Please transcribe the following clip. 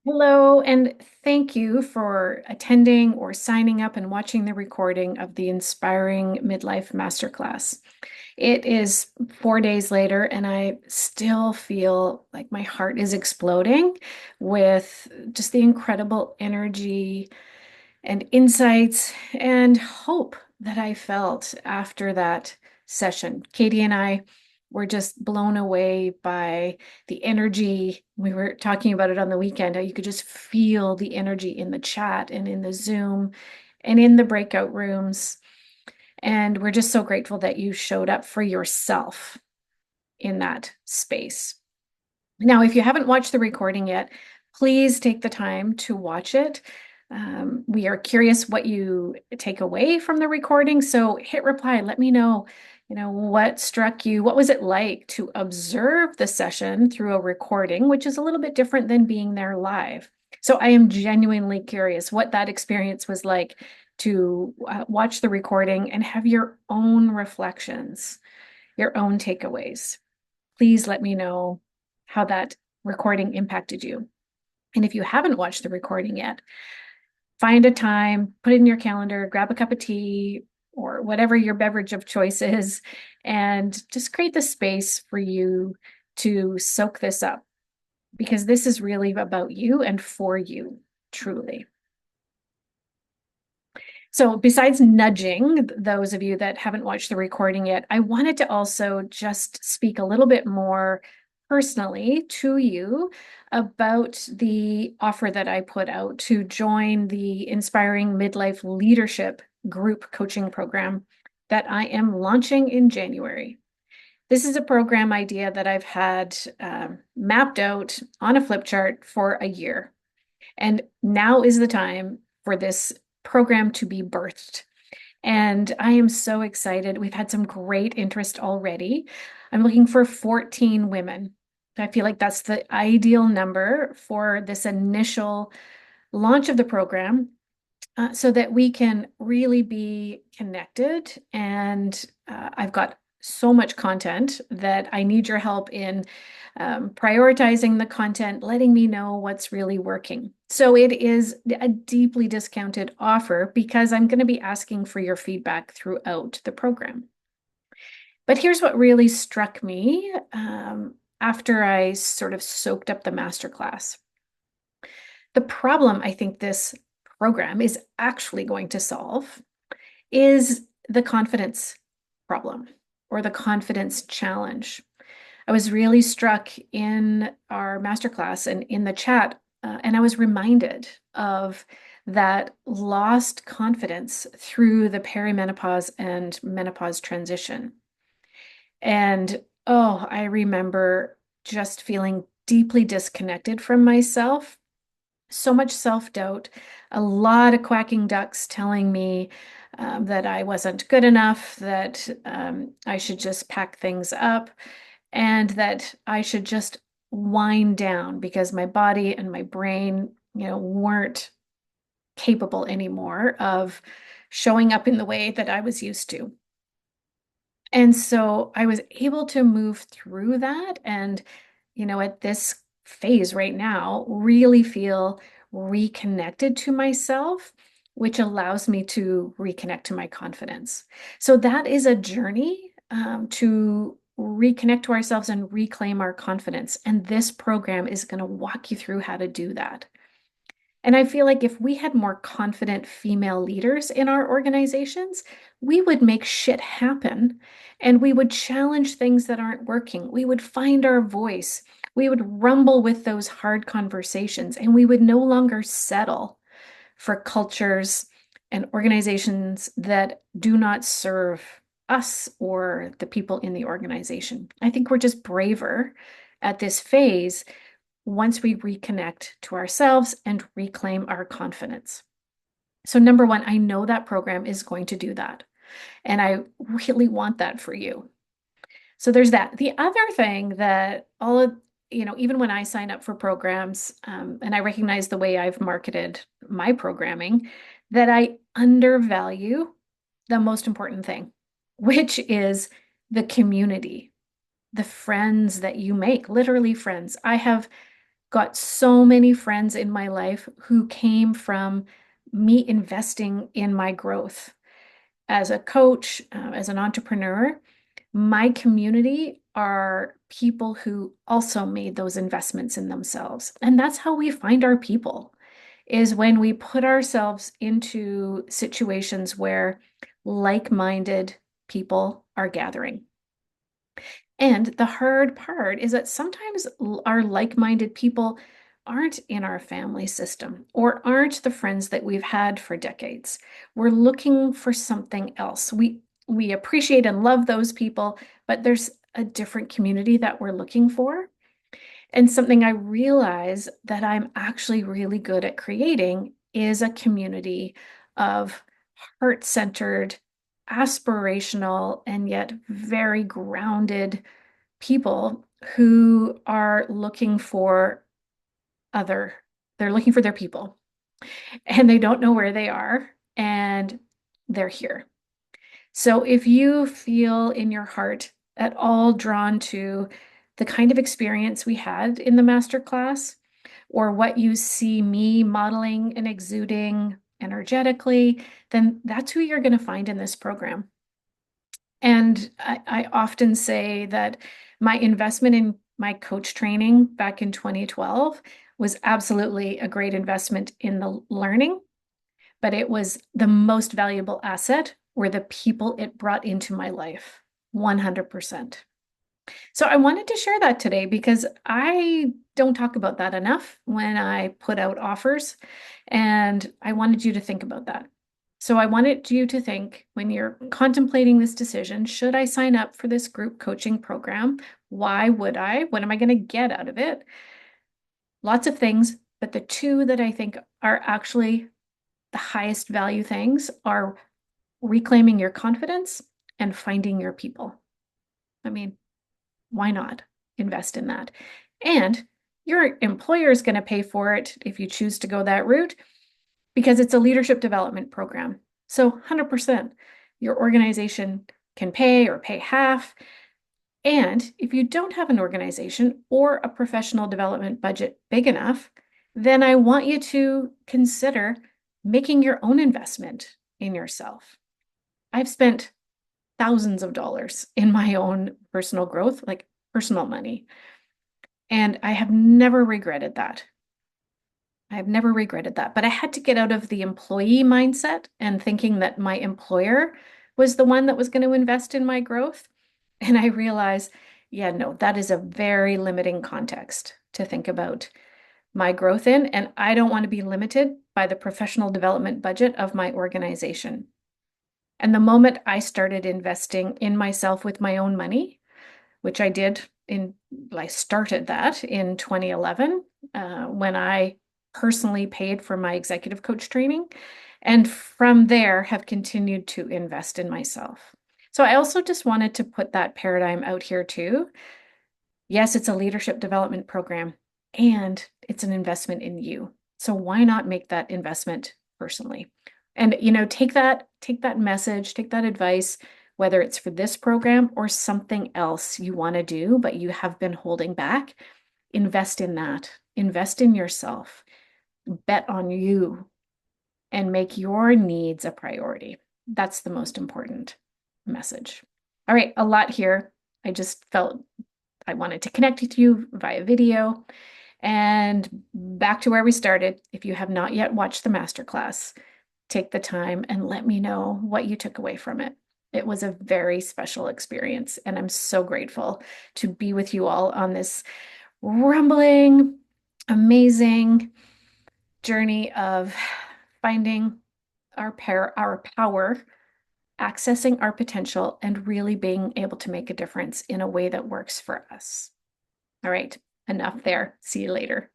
Hello, and thank you for attending or signing up and watching the recording of the Inspiring Midlife Masterclass. It is 4 days later, and I still feel like my heart is exploding with just the incredible energy and insights and hope that I felt after that session. Katie and I were just blown away by the energy. We were talking about it on the weekend. How you could just feel the energy in the chat and in the Zoom and in the breakout rooms. And we're just so grateful that you showed up for yourself in that space. Now, if you haven't watched the recording yet, please take the time to watch it. We are curious what you take away from the recording. So hit reply, let me know, what struck you. What was it like to observe the session through a recording, which is a little bit different than being there live. So I am genuinely curious what that experience was like to watch the recording and have your own reflections, your own takeaways. Please let me know how that recording impacted you. And if you haven't watched the recording yet, find a time, put it in your calendar, grab a cup of tea or whatever your beverage of choice is, and just create the space for you to soak this up because this is really about you and for you, truly. So, besides nudging those of you that haven't watched the recording yet, I wanted to also just speak a little bit more personally to you about the offer that I put out to join the Inspiring Midlife Leadership Group Coaching Program that I am launching in January. This is a program idea that I've had mapped out on a flip chart for a year. And now is the time for this program to be birthed. And I am so excited. We've had some great interest already. I'm looking for 14 women. I feel like that's the ideal number for this initial launch of the program so that we can really be connected. And I've got so much content that I need your help in prioritizing the content, letting me know what's really working. So it is a deeply discounted offer because I'm going to be asking for your feedback throughout the program. But here's what really struck me after I sort of soaked up the masterclass. The problem I think this program is actually going to solve is the confidence problem or the confidence challenge. I was really struck in our masterclass and in the chat, and I was reminded of that lost confidence through the perimenopause and menopause transition. And oh, I remember just feeling deeply disconnected from myself, so much self-doubt, a lot of quacking ducks telling me that I wasn't good enough, that I should just pack things up, and that I should just wind down because my body and my brain, weren't capable anymore of showing up in the way that I was used to. And so I was able to move through that and, at this phase right now, really feel reconnected to myself, which allows me to reconnect to my confidence. So that is a journey to reconnect to ourselves and reclaim our confidence. And this program is going to walk you through how to do that. And I feel like if we had more confident female leaders in our organizations, we would make shit happen and we would challenge things that aren't working. We would find our voice. We would rumble with those hard conversations and we would no longer settle for cultures and organizations that do not serve us or the people in the organization. I think we're just braver at this phase once we reconnect to ourselves and reclaim our confidence. So, number one, I know that program is going to do that. And I really want that for you. So, there's that. The other thing that all of, even when I sign up for programs, and I recognize the way I've marketed my programming, that I undervalue the most important thing, which is the community, the friends that you make, literally friends. I have got so many friends in my life who came from me investing in my growth as a coach, as an entrepreneur. My community are people who also made those investments in themselves. And that's how we find our people, is when we put ourselves into situations where like-minded people are gathering. And the hard part is that sometimes our like-minded people aren't in our family system or aren't the friends that we've had for decades. We're looking for something else. We appreciate and love those people, but there's a different community that we're looking for. And something I realize that I'm actually really good at creating is a community of heart-centered, aspirational, and yet very grounded people who are looking for other, they're looking for their people and they don't know where they are and they're here. So if you feel in your heart at all drawn to the kind of experience we had in the masterclass, or what you see me modeling and exuding energetically, then that's who you're going to find in this program. And I often say that my investment in my coach training back in 2012 was absolutely a great investment in the learning, but it was the most valuable asset were the people it brought into my life, 100%. So I wanted to share that today because I don't talk about that enough when I put out offers, and I wanted you to think about that. So I wanted you to think when you're contemplating this decision, should I sign up for this group coaching program? Why would I? What am I going to get out of it? Lots of things, but the two that I think are actually the highest value things are reclaiming your confidence and finding your people. I mean, why not invest in that? And your employer is going to pay for it if you choose to go that route because it's a leadership development program. So 100%, your organization can pay or pay half. And if you don't have an organization or a professional development budget big enough, then I want you to consider making your own investment in yourself. I've spent thousands of dollars in my own personal growth, like personal money. And I have never regretted that. I have never regretted that. But I had to get out of the employee mindset and thinking that my employer was the one that was going to invest in my growth. And I realized, yeah, no, that is a very limiting context to think about my growth in. And I don't want to be limited by the professional development budget of my organization. And the moment I started investing in myself with my own money, which I started that in 2011 when I personally paid for my executive coach training. And from there have continued to invest in myself. So I also just wanted to put that paradigm out here too. Yes, it's a leadership development program and it's an investment in you. So why not make that investment personally? And take that message, take that advice, whether it's for this program or something else you want to do, but you have been holding back, invest in that. Invest in yourself. Bet on you and make your needs a priority. That's the most important message. All right, a lot here. I just felt I wanted to connect with you via video. And back to where we started, if you have not yet watched the masterclass, take the time and let me know what you took away from it. It was a very special experience, and I'm so grateful to be with you all on this rumbling, amazing journey of finding our power, accessing our potential, and really being able to make a difference in a way that works for us. All right, enough there. See you later.